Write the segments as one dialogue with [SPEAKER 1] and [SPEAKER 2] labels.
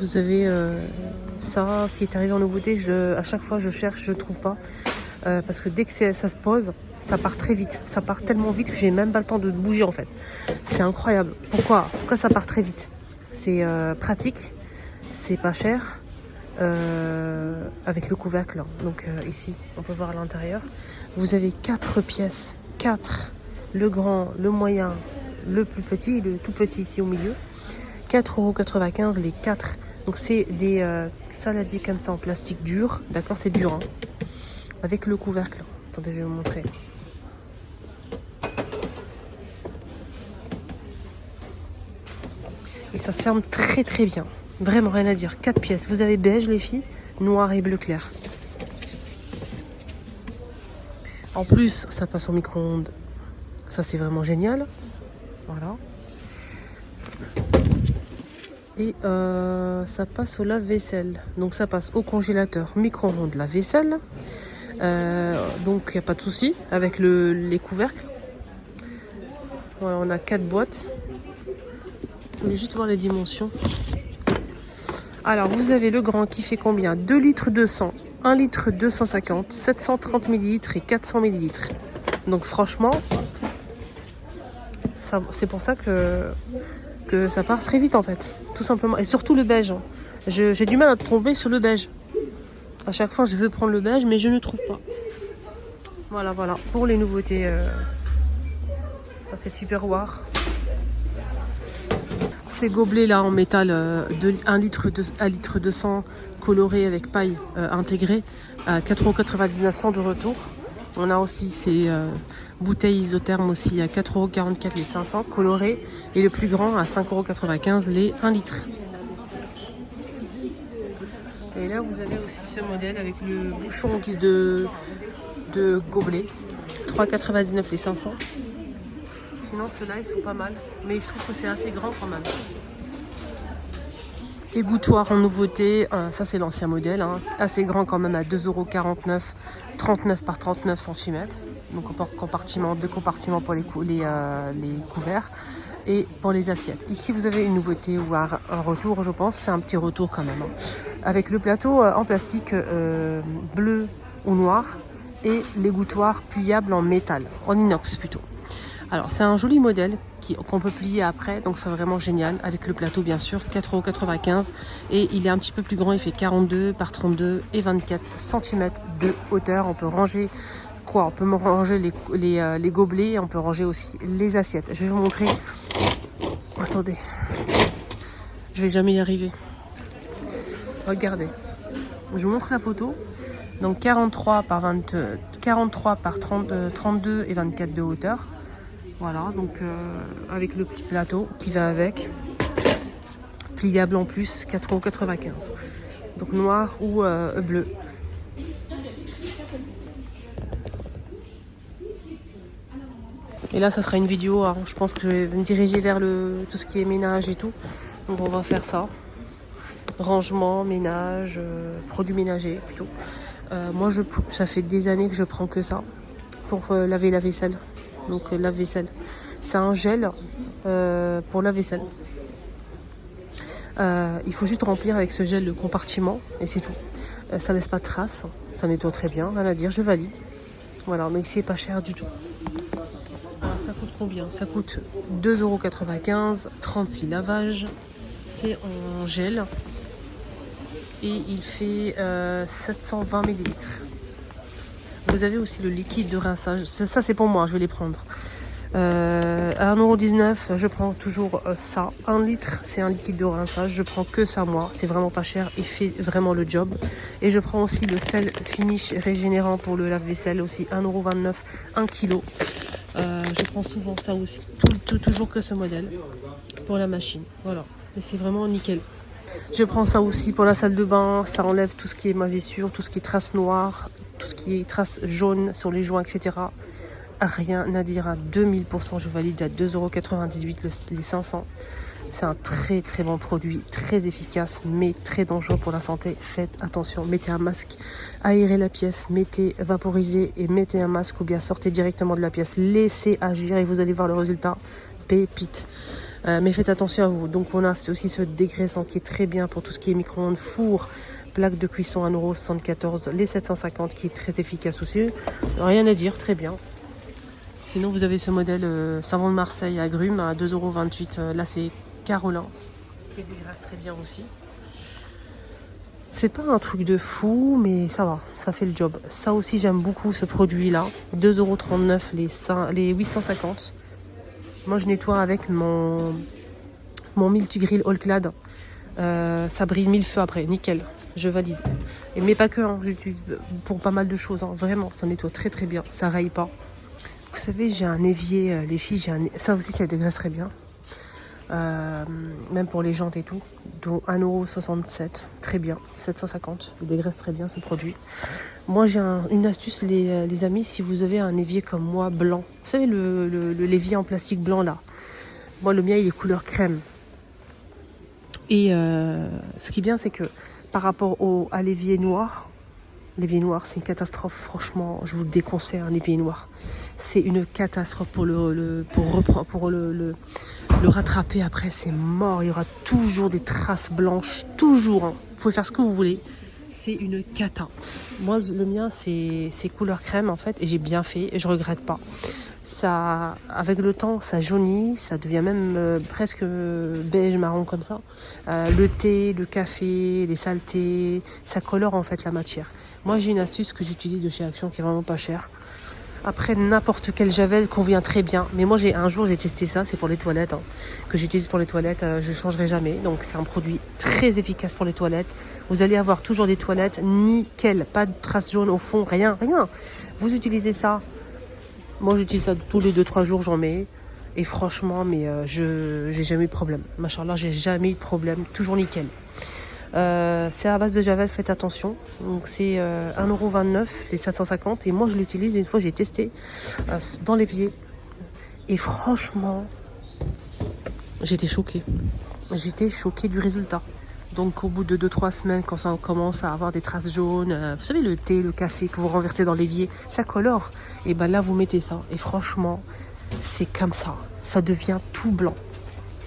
[SPEAKER 1] Vous avez ça qui est arrivé en nouveauté. À chaque fois, je cherche, je ne trouve pas. Parce que dès que ça se pose, ça part très vite. Ça part tellement vite que j'ai même pas le temps de bouger en fait. C'est incroyable. Pourquoi ça part très vite? C'est pratique, c'est pas cher. Avec le couvercle. Donc ici, on peut voir à l'intérieur. Vous avez 4 pièces. 4. Le grand, le moyen, le plus petit, le tout petit ici au milieu. 4,95 € les 4. Donc c'est des saladiers comme ça en plastique dur. D'accord, c'est dur. Hein, avec le couvercle. Attendez, je vais vous montrer. Et ça se ferme très très bien. Vraiment rien à dire. 4 pièces. Vous avez beige les filles, noir et bleu clair. En plus, ça passe au micro-ondes. Ça c'est vraiment génial. Voilà. Et ça passe au lave-vaisselle. Donc ça passe au congélateur, micro-ondes, la vaisselle. Donc il n'y a pas de souci avec les couvercles. Voilà, on a 4 boîtes. Je voulais juste voir les dimensions. Alors vous avez le grand qui fait combien? 2 litres 200, 1 litre 250, 730 ml et 400 ml. Donc franchement, c'est pour ça que ça part très vite en fait. Tout simplement. Et surtout le beige. J'ai du mal à tomber sur le beige. À chaque fois je veux prendre le beige mais je ne trouve pas. Voilà pour les nouveautés dans ces tupperwares. Ces gobelets là en métal de 1 litre 200 coloré avec paille intégrée à 4,99 € de retour. On a aussi ces bouteilles isothermes aussi à 4,44 € les 500 colorées et le plus grand à 5,95 € les 1 litre. Et là vous avez aussi ce modèle avec le bouchon en guise de gobelet, 3,99 € les 500. Sinon ceux-là ils sont pas mal, mais je trouve que c'est assez grand quand même. Les gouttoirs en nouveauté, ça c'est l'ancien modèle, hein, assez grand quand même à 2,49 €, 39 par 39 cm. Donc compartiment, 2 compartiments pour les couverts et pour les assiettes. Ici vous avez une nouveauté ou un retour, je pense, c'est un petit retour quand même. Hein, avec le plateau en plastique bleu ou noir et les gouttoirs pliables en métal, en inox plutôt. Alors c'est un joli modèle qu'on peut plier après, donc c'est vraiment génial, avec le plateau bien sûr, 4,95 € et il est un petit peu plus grand, il fait 42 par 32 et 24 cm de hauteur. On peut ranger quoi? On peut ranger les gobelets, on peut ranger aussi les assiettes. Je vais vous montrer. Attendez, je vais jamais y arriver. Regardez, je vous montre la photo. Donc 43 par 32 et 24 de hauteur. Voilà, donc avec le petit plateau qui va avec, pliable en plus, 4,95 €. Donc noir ou bleu. Et là, ça sera une vidéo, hein, je pense que je vais me diriger vers tout ce qui est ménage et tout. Donc on va faire ça. Rangement, ménage, produits ménagers plutôt. Moi, ça fait des années que je prends que ça pour laver la vaisselle. Donc lave-vaisselle. C'est un gel pour la vaisselle. Il faut juste remplir avec ce gel le compartiment et c'est tout. Ça laisse pas de traces, ça nettoie très bien, rien à dire, je valide. Voilà, donc c'est pas cher du tout. Alors ça coûte combien? Ça coûte 2,95 €, 36 lavages. C'est en gel et il fait 720 ml. Vous avez aussi le liquide de rinçage. Ça c'est pour moi, je vais les prendre. À 1,19 €, je prends toujours ça. 1 litre, c'est un liquide de rinçage. Je prends que ça moi. C'est vraiment pas cher et fait vraiment le job. Et je prends aussi le sel finish régénérant pour le lave-vaisselle aussi. 1,29 €, 1 kg. Je prends souvent ça aussi. Toujours que ce modèle pour la machine. Voilà. Et c'est vraiment nickel. Je prends ça aussi pour la salle de bain. Ça enlève tout ce qui est moisissure, tout ce qui est traces noires, tout ce qui est traces jaunes sur les joints, etc. Rien à dire, à 2000%, je valide à 2,98 € les 500. C'est un très très bon produit, très efficace, mais très dangereux pour la santé. Faites attention, mettez un masque, aérez la pièce, vaporisez et mettez un masque ou bien sortez directement de la pièce. Laissez agir et vous allez voir le résultat. Pépite. Mais faites attention à vous. Donc on a aussi ce dégraissant qui est très bien pour tout ce qui est micro-ondes, four, plaque de cuisson à 1,74 €, les 750 qui est très efficace aussi. Rien à dire, très bien. Sinon vous avez ce modèle savon de Marseille agrumes à 2,28 €. Là c'est Carolin qui dégraisse très bien aussi. C'est pas un truc de fou, mais ça va, ça fait le job. Ça aussi, j'aime beaucoup ce produit-là. 2,39 € les 850. Moi, je nettoie avec mon multigrill All-Clad. Ça brille mille feux après, nickel. Je valide. Mais pas que, hein, j'utilise pour pas mal de choses. Hein. Vraiment, ça nettoie très très bien. Ça raye pas. Vous savez, j'ai un évier, les filles, ça aussi, ça dégraisse très bien. Même pour les jantes et tout, dont 1,67 €, très bien, 750, il dégraisse très bien ce produit. Moi j'ai une astuce les amis, si vous avez un évier comme moi blanc, vous savez l'évier en plastique blanc là, moi le mien il est couleur crème. Et ce qui est bien c'est que par rapport à l'évier noir c'est une catastrophe, franchement je vous déconseille un évier noir. C'est une catastrophe pour le rattraper après, c'est mort. Il y aura toujours des traces blanches, toujours. Hein. Vous pouvez faire ce que vous voulez. C'est une cata. Moi, le mien, c'est couleur crème en fait, et j'ai bien fait, et je regrette pas. Ça, avec le temps, ça jaunit, ça devient même presque beige marron comme ça. Le thé, le café, les saletés, ça colore en fait la matière. Moi, j'ai une astuce que j'utilise de chez Action qui est vraiment pas chère. Après, n'importe quel javel convient très bien. Mais moi, un jour, j'ai testé ça. C'est pour les toilettes. Hein, que j'utilise pour les toilettes. Je ne changerai jamais. Donc, c'est un produit très efficace pour les toilettes. Vous allez avoir toujours des toilettes nickel. Pas de traces jaunes au fond. Rien. Vous utilisez ça. Moi, j'utilise ça tous les 2-3 jours. J'en mets. Et franchement, j'ai jamais eu de problème. Machallah, j'ai jamais eu de problème. Toujours nickel. C'est à base de javel, faites attention. Donc c'est 1,29 € les 750. Et moi je l'utilise, une fois j'ai testé dans l'évier. Et franchement, j'étais choquée. J'étais choquée du résultat. Donc au bout de 2-3 semaines, quand ça commence à avoir des traces jaunes, vous savez le thé, le café que vous renversez dans l'évier, ça colore. Et ben là vous mettez ça. Et franchement, c'est comme ça. Ça devient tout blanc.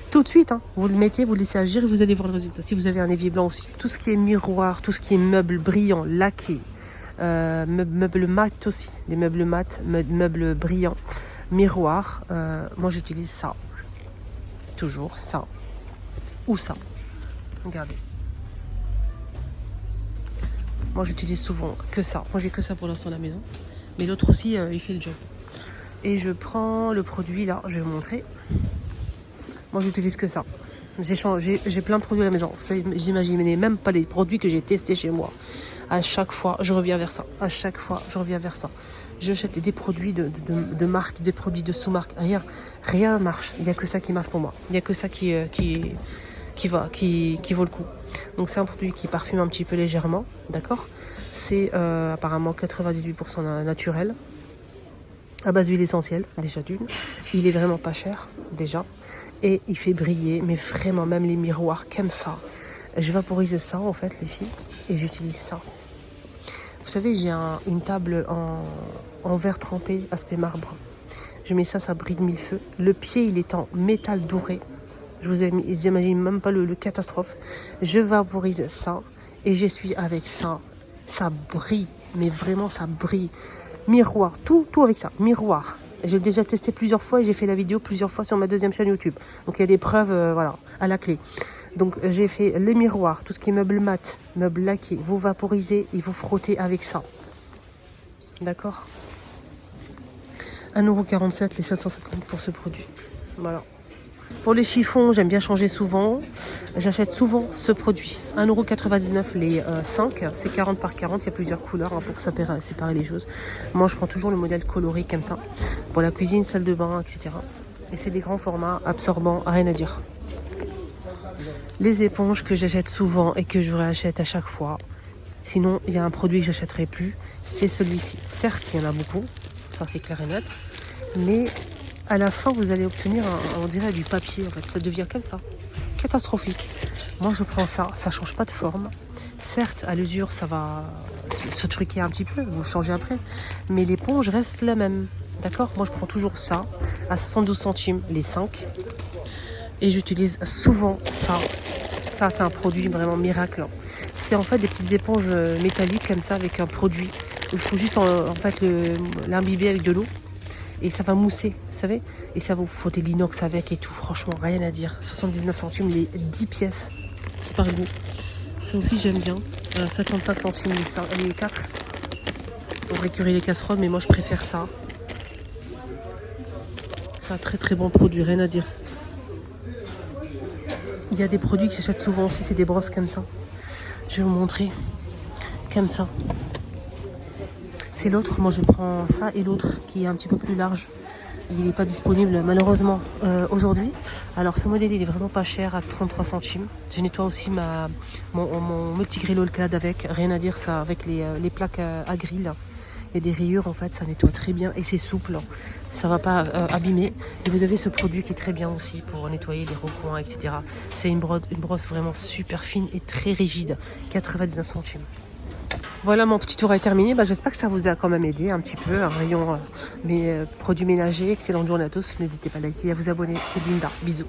[SPEAKER 1] Tout de suite, hein. Vous le mettez, vous le laissez agir et vous allez voir le résultat. Si vous avez un évier blanc aussi. Tout ce qui est miroir, tout ce qui est meubles brillants, laqués, meubles mat aussi. Les meubles mat, meubles brillants, miroir. Moi, j'utilise ça. Toujours ça. Ou ça. Regardez. Moi, j'utilise souvent que ça. Moi, j'ai que ça pour l'instant à la maison. Mais l'autre aussi, il fait le job. Et je prends le produit là, je vais vous montrer. Moi, j'utilise que ça. J'ai plein de produits à la maison. Vous imaginez même pas les produits que j'ai testés chez moi. À chaque fois, je reviens vers ça. À chaque fois, je reviens vers ça. J'achète des produits de marque, des produits de sous-marque. Rien marche. Il n'y a que ça qui marche pour moi. Il n'y a que ça qui vaut le coup. Donc, c'est un produit qui parfume un petit peu légèrement. D'accord ? C'est apparemment 98% naturel. À base d'huile essentielle, déjà d'une. Il est vraiment pas cher, déjà. Et il fait briller, mais vraiment, même les miroirs comme ça. Je vaporise ça, en fait, les filles, et j'utilise ça. Vous savez, j'ai une table en verre trempé, aspect marbre. Je mets ça, ça brille de mille feux. Le pied, il est en métal doré. Je n'imagine même pas le catastrophe. Je vaporise ça, et j'essuie avec ça. Ça brille, mais vraiment, ça brille. Miroir, tout avec ça, miroir. J'ai déjà testé plusieurs fois et j'ai fait la vidéo plusieurs fois sur ma deuxième chaîne YouTube. Donc il y a des preuves, voilà, à la clé. Donc j'ai fait les miroirs, tout ce qui est meubles mat, meubles laqués. Vous vaporisez et vous frottez avec ça. D'accord ? 1,47 € les 750 pour ce produit. Voilà. Pour les chiffons, j'aime bien changer souvent. J'achète souvent ce produit. 1,99 € les 5. C'est 40 par 40. Il y a plusieurs couleurs pour séparer les choses. Moi, je prends toujours le modèle coloré comme ça. Pour la cuisine, salle de bain, etc. Et c'est des grands formats, absorbants, rien à dire. Les éponges que j'achète souvent et que je réachète à chaque fois. Sinon, il y a un produit que j'achèterai plus. C'est celui-ci. Certes, il y en a beaucoup. Ça, c'est clair et net. Mais à la fin, vous allez obtenir, on dirait, du papier. En fait, ça devient comme ça. Catastrophique. Moi, je prends ça. Ça change pas de forme. Certes, à l'usure, ça va se truquer un petit peu. Vous le changez après. Mais l'éponge reste la même. D'accord ? Moi, je prends toujours ça. À 72 centimes, les 5. Et j'utilise souvent ça. Ça, c'est un produit vraiment miracle. C'est en fait des petites éponges métalliques comme ça avec un produit. Il faut juste en fait l'imbiber avec de l'eau. Et ça va mousser, vous savez. Et ça vous faut de l'inox avec et tout. Franchement, rien à dire. 79 centimes les 10 pièces. C'est par goût. Ça aussi, j'aime bien. 55 centimes les 4. Pour récurer les casseroles, mais moi, je préfère ça. C'est un très très bon produit, rien à dire. Il y a des produits que j'achète souvent aussi, c'est des brosses comme ça. Je vais vous montrer. Comme ça. C'est l'autre, moi je prends ça et l'autre qui est un petit peu plus large. Il n'est pas disponible malheureusement aujourd'hui. Alors ce modèle il est vraiment pas cher à 33 centimes. Je nettoie aussi mon multigrill All-Clad avec. Rien à dire ça avec les plaques à grill. Il y a des rayures en fait, ça nettoie très bien et c'est souple. Ça va pas abîmer. Et vous avez ce produit qui est très bien aussi pour nettoyer les recoins, etc. C'est une brosse vraiment super fine et très rigide. 99 centimes. Voilà, mon petit tour est terminé. J'espère que ça vous a quand même aidé un petit peu. Un rayon produits ménagers. Excellente journée à tous. N'hésitez pas à liker et à vous abonner. C'est Linda. Bisous.